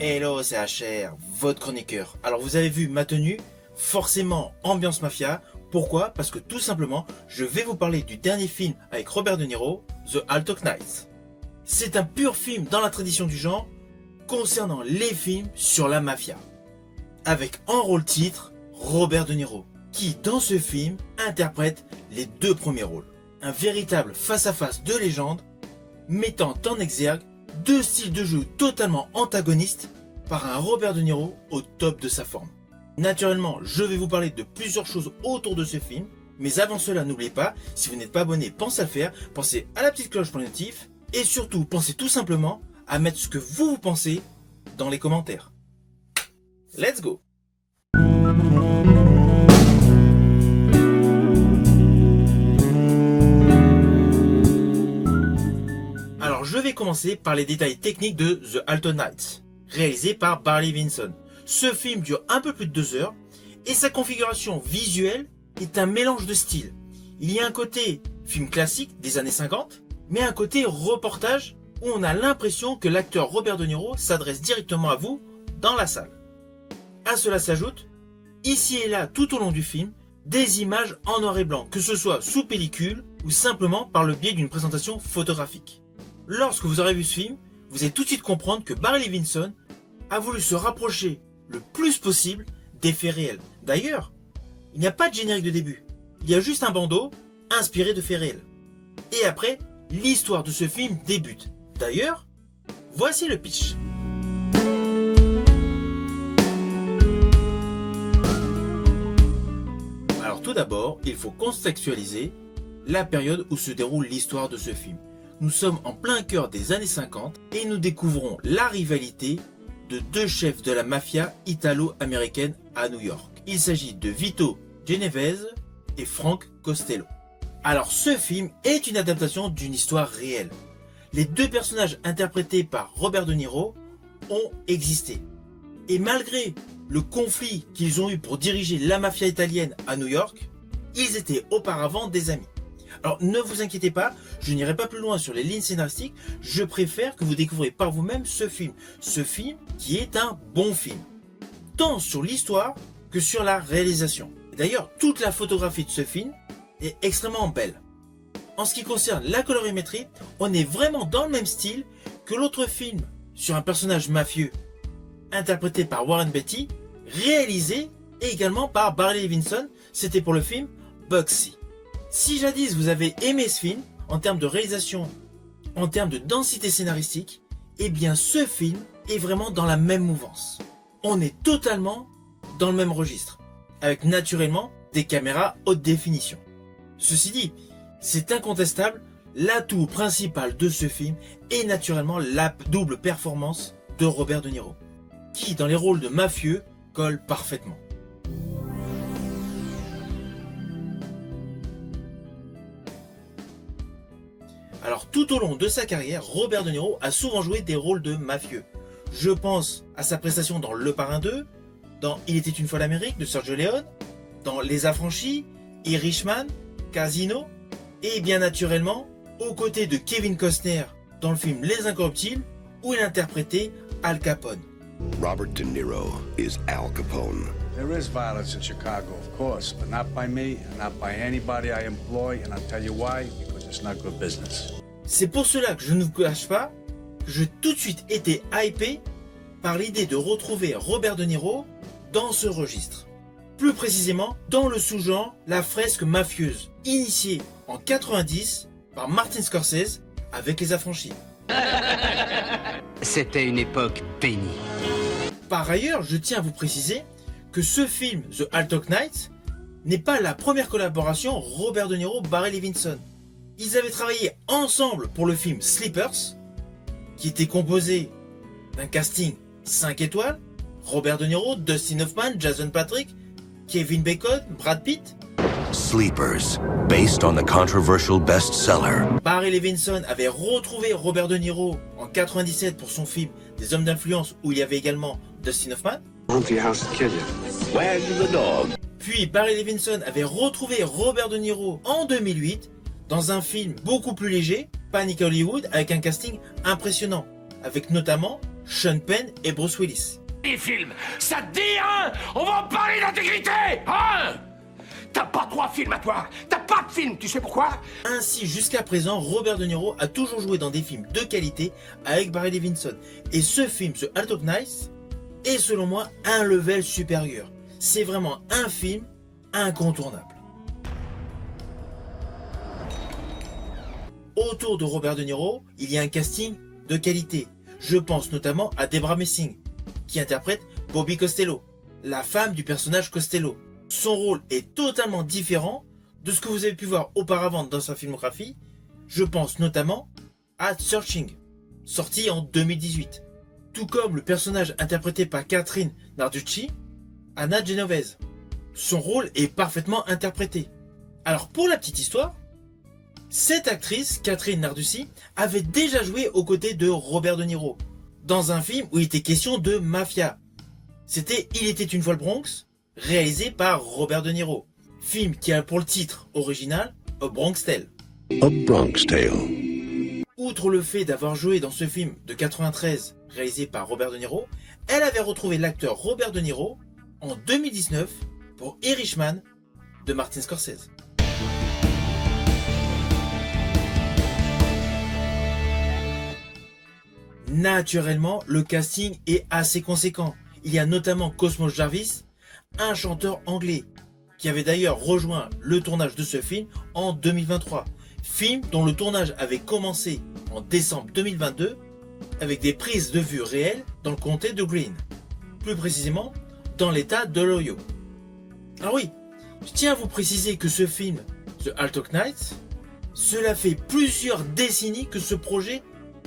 Hello, c'est HR, votre chroniqueur. Alors vous avez vu ma tenue, forcément ambiance mafia. Pourquoi? Parce que tout simplement, je vais vous parler du dernier film avec Robert De Niro, The Alto Knights. C'est un pur film dans la tradition du genre, concernant les films sur la mafia. Avec en rôle titre, Robert De Niro, qui dans ce film interprète les deux premiers rôles. Un véritable face-à-face de légende, mettant en exergue deux styles de jeu totalement antagonistes par un Robert De Niro au top de sa forme. Naturellement, je vais vous parler de plusieurs choses autour de ce film, mais avant cela, n'oubliez pas, si vous n'êtes pas abonné, pensez à le faire, pensez à la petite cloche pour les notifs, et surtout, pensez tout simplement à mettre ce que vous pensez dans les commentaires. Let's go! Alors je vais commencer par les détails techniques de The Alto Knights, réalisé par Barry Levinson. Ce film dure un peu plus de 2 heures et sa configuration visuelle est un mélange de styles. Il y a un côté film classique des années 50, mais un côté reportage où on a l'impression que l'acteur Robert De Niro s'adresse directement à vous dans la salle. À cela s'ajoute, ici et là tout au long du film, des images en noir et blanc, que ce soit sous pellicule ou simplement par le biais d'une présentation photographique. Lorsque vous aurez vu ce film, vous allez tout de suite comprendre que Barry Levinson a voulu se rapprocher le plus possible des faits réels. D'ailleurs, il n'y a pas de générique de début. Il y a juste un bandeau inspiré de faits réels. Et après, l'histoire de ce film débute. D'ailleurs, voici le pitch. Alors tout d'abord, il faut contextualiser la période où se déroule l'histoire de ce film. Nous sommes en plein cœur des années 50 et nous découvrons la rivalité de deux chefs de la mafia italo-américaine à New York. Il s'agit de Vito Genovese et Frank Costello. Alors ce film est une adaptation d'une histoire réelle. Les deux personnages interprétés par Robert De Niro ont existé. Et malgré le conflit qu'ils ont eu pour diriger la mafia italienne à New York, ils étaient auparavant des amis. Alors ne vous inquiétez pas, je n'irai pas plus loin sur les lignes scénaristiques, je préfère que vous découvriez par vous-même ce film. Ce film qui est un bon film, tant sur l'histoire que sur la réalisation. D'ailleurs, toute la photographie de ce film est extrêmement belle. En ce qui concerne la colorimétrie, on est vraiment dans le même style que l'autre film sur un personnage mafieux, interprété par Warren Beatty, réalisé également par Barry Levinson, c'était pour le film Bugsy. Si jadis vous avez aimé ce film, en termes de réalisation, en termes de densité scénaristique, eh bien ce film est vraiment dans la même mouvance. On est totalement dans le même registre, avec naturellement des caméras haute définition. Ceci dit, c'est incontestable, l'atout principal de ce film est naturellement la double performance de Robert De Niro, qui dans les rôles de mafieux colle parfaitement. Alors tout au long de sa carrière, Robert De Niro a souvent joué des rôles de mafieux. Je pense à sa prestation dans Le Parrain 2, dans Il était une fois l'Amérique de Sergio Leone, dans Les Affranchis, Irishman, Casino, et bien naturellement aux côtés de Kevin Costner dans le film Les Incorruptibles où il interprétait Al Capone. Robert De Niro is Al Capone. There is violence in Chicago, of course, but not by me and not by anybody I employ, and I'll tell you why, because it's not good business. C'est pour cela que je ne vous cache pas que j'ai tout de suite été hypé par l'idée de retrouver Robert De Niro dans ce registre. Plus précisément dans le sous-genre La Fresque mafieuse, initié en 90 par Martin Scorsese avec Les Affranchis. C'était une époque pénible. Par ailleurs, je tiens à vous préciser que ce film, The Alto Knights, n'est pas la première collaboration Robert De Niro-Barry Levinson. Ils avaient travaillé ensemble pour le film Sleepers, qui était composé d'un casting 5 étoiles, Robert De Niro, Dustin Hoffman, Jason Patric, Kevin Bacon, Brad Pitt. Sleepers, based on the controversial bestseller. Barry Levinson avait retrouvé Robert De Niro en 97 pour son film Des hommes d'influence où il y avait également Dustin Hoffman. Wag the dog. Puis Barry Levinson avait retrouvé Robert De Niro en 2008 dans un film beaucoup plus léger, Panic à Hollywood, avec un casting impressionnant, avec notamment Sean Penn et Bruce Willis. Les films, ça te dit, hein? On va en parler d'intégrité, hein? T'as pas 3 films à toi, t'as pas de film, tu sais pourquoi? Ainsi, jusqu'à présent, Robert De Niro a toujours joué dans des films de qualité avec Barry Levinson. Et ce film, The Alto Knights, est selon moi un level supérieur. C'est vraiment un film incontournable. Autour de Robert De Niro, il y a un casting de qualité. Je pense notamment à Debra Messing, qui interprète Bobby Costello, la femme du personnage Costello. Son rôle est totalement différent de ce que vous avez pu voir auparavant dans sa filmographie. Je pense notamment à Searching, sorti en 2018. Tout comme le personnage interprété par Catherine Narducci, Anna Genovese. Son rôle est parfaitement interprété. Alors pour la petite histoire, cette actrice, Catherine Narducci, avait déjà joué aux côtés de Robert De Niro, dans un film où il était question de mafia. C'était Il était une fois le Bronx, réalisé par Robert De Niro. Film qui a pour le titre original A Bronx Tale. A Bronx Tale. Outre le fait d'avoir joué dans ce film de 93, réalisé par Robert De Niro, elle avait retrouvé l'acteur Robert De Niro en 2019 pour Irishman de Martin Scorsese. Naturellement, le casting est assez conséquent. Il y a notamment Cosmo Jarvis, un chanteur anglais, qui avait d'ailleurs rejoint le tournage de ce film en 2023. Film dont le tournage avait commencé en décembre 2022 avec des prises de vue réelles dans le comté de Greene, plus précisément dans l'état de l'Ohio. Alors oui, je tiens à vous préciser que ce film, The Alto Knights, cela fait plusieurs décennies que ce projet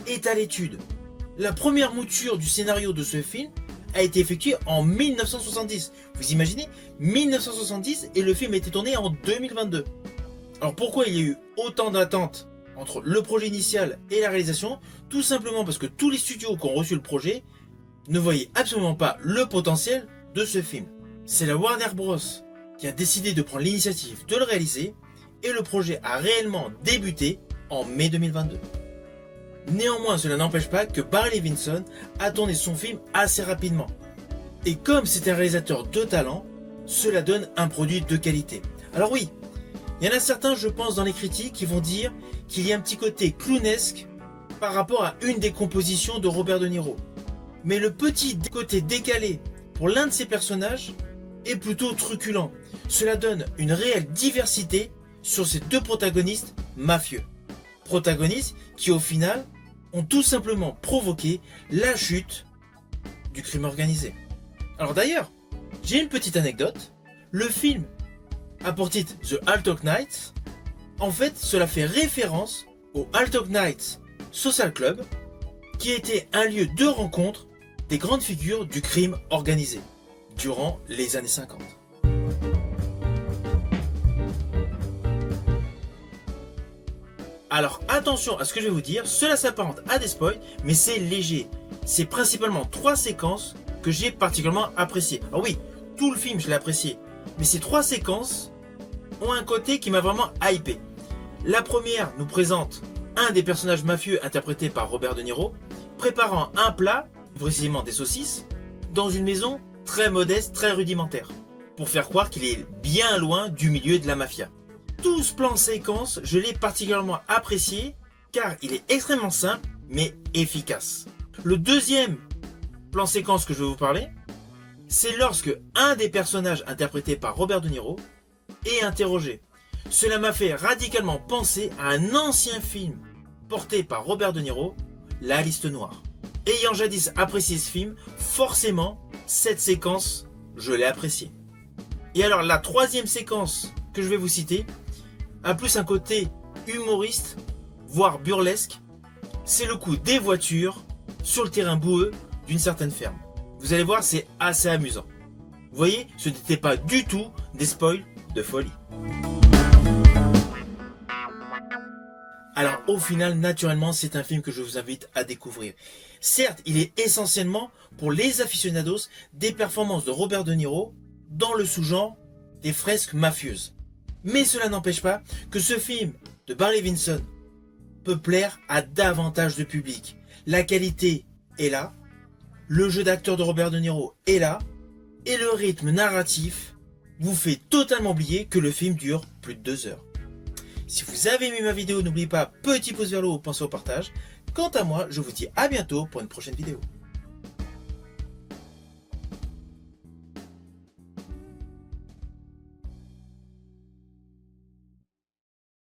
est à l'étude. La première mouture du scénario de ce film a été effectuée en 1970. Vous imaginez, 1970 et le film a été tourné en 2022. Alors pourquoi il y a eu autant d'attentes entre le projet initial et la réalisation? Tout simplement parce que tous les studios qui ont reçu le projet ne voyaient absolument pas le potentiel de ce film. C'est la Warner Bros. Qui a décidé de prendre l'initiative de le réaliser et le projet a réellement débuté en mai 2022. Néanmoins, cela n'empêche pas que Barry Levinson a tourné son film assez rapidement. Et comme c'est un réalisateur de talent, cela donne un produit de qualité. Alors oui, il y en a certains, je pense, dans les critiques qui vont dire qu'il y a un petit côté clownesque par rapport à une des compositions de Robert De Niro. Mais le petit côté décalé pour l'un de ses personnages est plutôt truculent. Cela donne une réelle diversité sur ces deux protagonistes mafieux. Protagonistes qui au final ont tout simplement provoqué la chute du crime organisé. Alors d'ailleurs, j'ai une petite anecdote. Le film a pour titre The Alto Knights. En fait, cela fait référence au Alto Knights Social Club, qui était un lieu de rencontre des grandes figures du crime organisé durant les années 50. Alors attention à ce que je vais vous dire, cela s'apparente à des spoils, mais c'est léger. C'est principalement 3 séquences que j'ai particulièrement appréciées. Alors oui, tout le film je l'ai apprécié, mais ces 3 séquences ont un côté qui m'a vraiment hypé. La première nous présente un des personnages mafieux interprété par Robert De Niro, préparant un plat, précisément des saucisses, dans une maison très modeste, très rudimentaire, pour faire croire qu'il est bien loin du milieu de la mafia. Tout ce plan séquence, je l'ai particulièrement apprécié car il est extrêmement simple mais efficace. Le deuxième plan séquence que je vais vous parler, c'est lorsque un des personnages interprétés par Robert De Niro est interrogé. Cela m'a fait radicalement penser à un ancien film porté par Robert De Niro, La Liste Noire. Ayant jadis apprécié ce film, forcément, cette séquence, je l'ai appréciée. Et alors la troisième séquence que je vais vous citer a plus un côté humoriste, voire burlesque. C'est le coup des voitures sur le terrain boueux d'une certaine ferme. Vous allez voir, c'est assez amusant. Vous voyez, ce n'était pas du tout des spoils de folie. Alors au final, naturellement, c'est un film que je vous invite à découvrir. Certes, il est essentiellement pour les aficionados des performances de Robert De Niro dans le sous-genre des fresques mafieuses. Mais cela n'empêche pas que ce film de Barry Levinson peut plaire à davantage de public. La qualité est là, le jeu d'acteur de Robert De Niro est là, et le rythme narratif vous fait totalement oublier que le film dure plus de 2 heures. Si vous avez aimé ma vidéo, n'oubliez pas, petit pouce vers le haut, pensez au partage. Quant à moi, je vous dis à bientôt pour une prochaine vidéo.